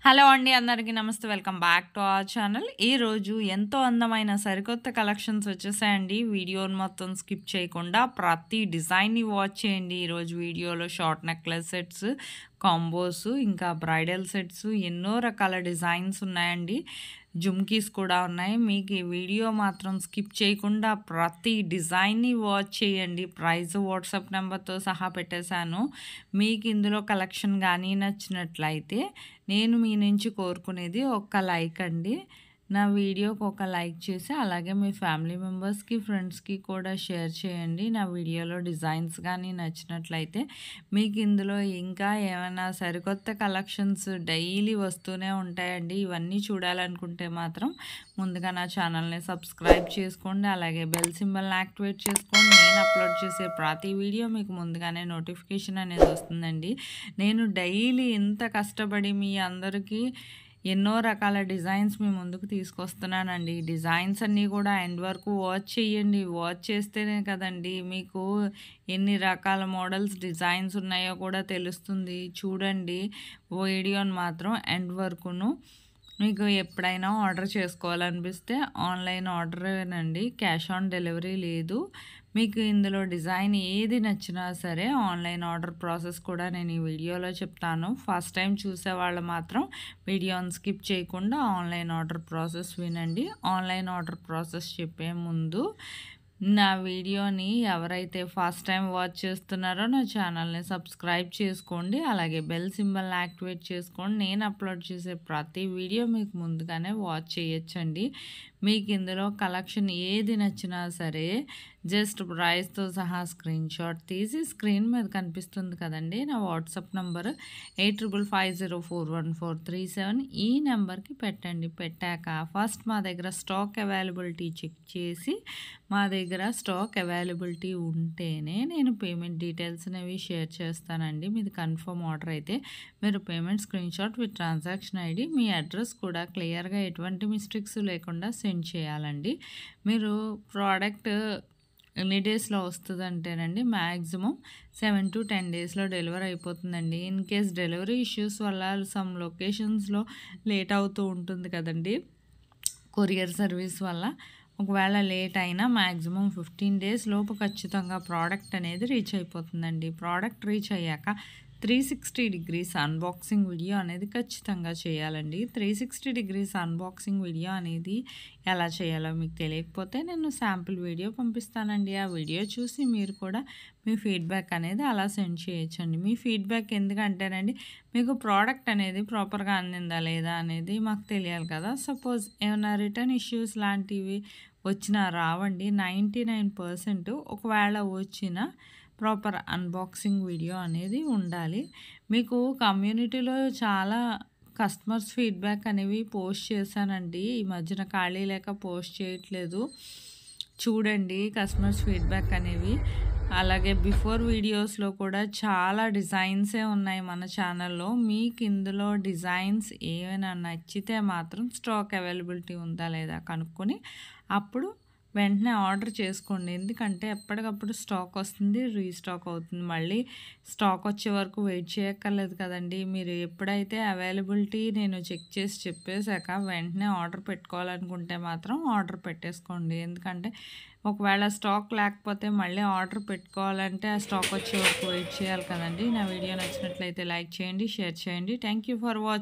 Hello అండి. అందరికీ నమస్తే. Welcome back to our channel. ఈరోజు ఎంతో అందమైన సరికొత్త కలెక్షన్స్ వచ్చేసాయండి. వీడియోని మొత్తం స్కిప్ చేయకుండా ప్రతి డిజైన్‌ని వాచ్ చేయండి. ఈరోజు వీడియోలో షార్ట్ నెక్లెస్ సెట్స్, కాంబోస్, ఇంకా బ్రైడల్ సెట్స్ ఎన్నో రకాల డిజైన్స్ ఉన్నాయండి. జుమ్కీస్ కూడా ఉన్నాయి. మీకు ఈ వీడియో మాత్రం స్కిప్ చేయకుండా ప్రతి డిజైన్‌ని వాచ్ చేయండి. ప్రైస్ వాట్సాప్ నెంబర్‌తో సహా పెట్టేశాను. మీకు ఇందులో కలెక్షన్ గానీ నచ్చినట్లయితే నేను మీ నుంచి కోరుకునేది ఒక్క లైక్ అండి. నా వీడియోకి ఒక లైక్ చేసి అలాగే మీ ఫ్యామిలీ మెంబర్స్‌కి, ఫ్రెండ్స్‌కి కూడా షేర్ చేయండి. నా వీడియోలో డిజైన్స్ గానీ నచ్చినట్లయితే మీకు ఇందులో ఇంకా ఏమైనా సరికొత్త కలెక్షన్స్ డైలీ వస్తూనే ఉంటాయండి. ఇవన్నీ చూడాలనుకుంటే మాత్రం ముందుగా నా ఛానల్‌ని సబ్స్క్రైబ్ చేసుకోండి. అలాగే బెల్ సింబల్‌ని యాక్టివేట్ చేసుకోండి. నేను అప్లోడ్ చేసే ప్రతి వీడియో మీకు ముందుగానే నోటిఫికేషన్ అనేది వస్తుందండి. నేను డైలీ ఇంత కష్టపడి మీ అందరికీ ఎన్నో రకాల డిజైన్స్ మీ ముందుకు తీసుకొస్తున్నానండి. డిజైన్స్ అన్నీ కూడా ఎండ్ వరకు వాచ్ చేయండి. వాచ్ చేస్తేనే కదండి మీకు ఎన్ని రకాల మోడల్స్, డిజైన్స్ ఉన్నాయో కూడా తెలుస్తుంది. చూడండి వీడియోని మాత్రం ఎండ్ వరకును. మీకు ఎప్పుడైనా ఆర్డర్ చేసుకోవాలనిపిస్తే ఆన్లైన్ ఆర్డరేనండి. క్యాష్ ఆన్ డెలివరీ లేదు. మీకు ఇందులో డిజైన్ ఏది నచ్చినా సరే ఆన్లైన్ ఆర్డర్ ప్రాసెస్ కూడా నేను ఈ వీడియోలో చెప్తాను. ఫస్ట్ టైం చూసేవాళ్ళు మాత్రం వీడియోని స్కిప్ చేయకుండా ఆన్లైన్ ఆర్డర్ ప్రాసెస్ వినండి. ఆన్లైన్ ఆర్డర్ ప్రాసెస్ చెప్పే ముందు నా వీడియోని ఎవరైతే ఫస్ట్ టైం వాచ్ చేస్తున్నారో నా ఛానల్ని సబ్స్క్రైబ్ చేసుకోండి. అలాగే బెల్ సింబల్ని యాక్టివేట్ చేసుకోండి. నేను అప్లోడ్ చేసే ప్రతి వీడియో మీకు ముందుగానే వాచ్ చేయొచ్చండి. మీకు ఇందులో కలెక్షన్ ఏది నచ్చినా సరే జస్ట్ ప్రైస్తో సహా స్క్రీన్ షాట్ తీసి స్క్రీన్ మీద కనిపిస్తుంది కదండి నా వాట్సాప్ నంబర్ 8550414437 ఈ నెంబర్కి పెట్టండి. పెట్టాక ఫస్ట్ మా దగ్గర స్టాక్ అవైలబిలిటీ చెక్ చేసి మా దగ్గర స్టాక్ అవైలబిలిటీ ఉంటేనే నేను పేమెంట్ డీటెయిల్స్ అనేవి షేర్ చేస్తానండి. మీది కన్ఫర్మ్ ఆర్డర్ అయితే మీరు payment screen shot with transaction ID, me address కూడా క్లియర్గా ఎటువంటి మిస్టేక్స్ లేకుండా సెండ్ చేయాలండి. మీరు ప్రోడక్ట్ ఎన్ని డేస్లో వస్తుందంటేనండి మ్యాక్సిమం 7 to 10 డేస్లో డెలివరీ అయిపోతుందండి. ఇన్ కేస్ డెలివరీ ఇష్యూస్ వల్ల సమ్ లొకేషన్స్లో లేట్ అవుతూ ఉంటుంది కదండి కొరియర్ సర్వీస్ వల్ల. ఒకవేళ లేట్ అయినా మ్యాక్సిమం 15 డేస్ లోపు ఖచ్చితంగా ప్రోడక్ట్ అనేది రీచ్ అయిపోతుందండి. ప్రోడక్ట్ రీచ్ అయ్యాక 360 degrees అన్బాక్సింగ్ వీడియో అనేది ఖచ్చితంగా చేయాలండి. 360 degrees అన్బాక్సింగ్ వీడియో అనేది ఎలా చేయాలో మీకు తెలియకపోతే నేను శాంపిల్ వీడియో పంపిస్తానండి. ఆ వీడియో చూసి మీరు కూడా మీ ఫీడ్బ్యాక్ అనేది అలా సెండ్ చేయొచ్చండి. మీ ఫీడ్బ్యాక్ ఎందుకంటేనండి మీకు ప్రోడక్ట్ అనేది ప్రాపర్గా అందిందా లేదా అనేది మాకు తెలియాలి కదా. సపోజ్ ఏమైనా రిటర్న్ ఇష్యూస్ లాంటివి వచ్చినా రావండి. 99% ఒకవేళ వచ్చిన ప్రాపర్ అన్బాక్సింగ్ వీడియో అనేది ఉండాలి. మీకు కమ్యూనిటీలో చాలా కస్టమర్స్ ఫీడ్బ్యాక్ అనేవి పోస్ట్ చేశానండి. ఈ మధ్యన ఖాళీ లేక పోస్ట్ చేయట్లేదు. చూడండి కస్టమర్స్ ఫీడ్బ్యాక్ అనేవి. అలాగే బిఫోర్ వీడియోస్లో కూడా చాలా డిజైన్సే ఉన్నాయి మన ఛానల్లో. మీకు ఇందులో డిజైన్స్ ఏమైనా నచ్చితే మాత్రం స్టాక్ అవైలబిలిటీ ఉందా లేదా కనుక్కొని అప్పుడు వెంటనే ఆర్డర్ చేసుకోండి. ఎందుకంటే ఎప్పటికప్పుడు స్టాక్ వస్తుంది, రీస్టాక్ అవుతుంది. మళ్ళీ స్టాక్ వచ్చే వరకు వెయిట్ చేయక్కర్లేదు కదండి. మీరు ఎప్పుడైతే అవైలబిలిటీ నేను చెక్ చేసి చెప్పేశాక వెంటనే ఆర్డర్ పెట్టుకోవాలనుకుంటే మాత్రం ఆర్డర్ పెట్టేసుకోండి. ఎందుకంటే ఒకవేళ స్టాక్ లేకపోతే మళ్ళీ ఆర్డర్ పెట్టుకోవాలంటే ఆ స్టాక్ వచ్చే వరకు వెయిట్ చేయాలి కదండి. నా వీడియో నచ్చినట్లయితే లైక్ చేయండి, షేర్ చేయండి. Thank you for watching.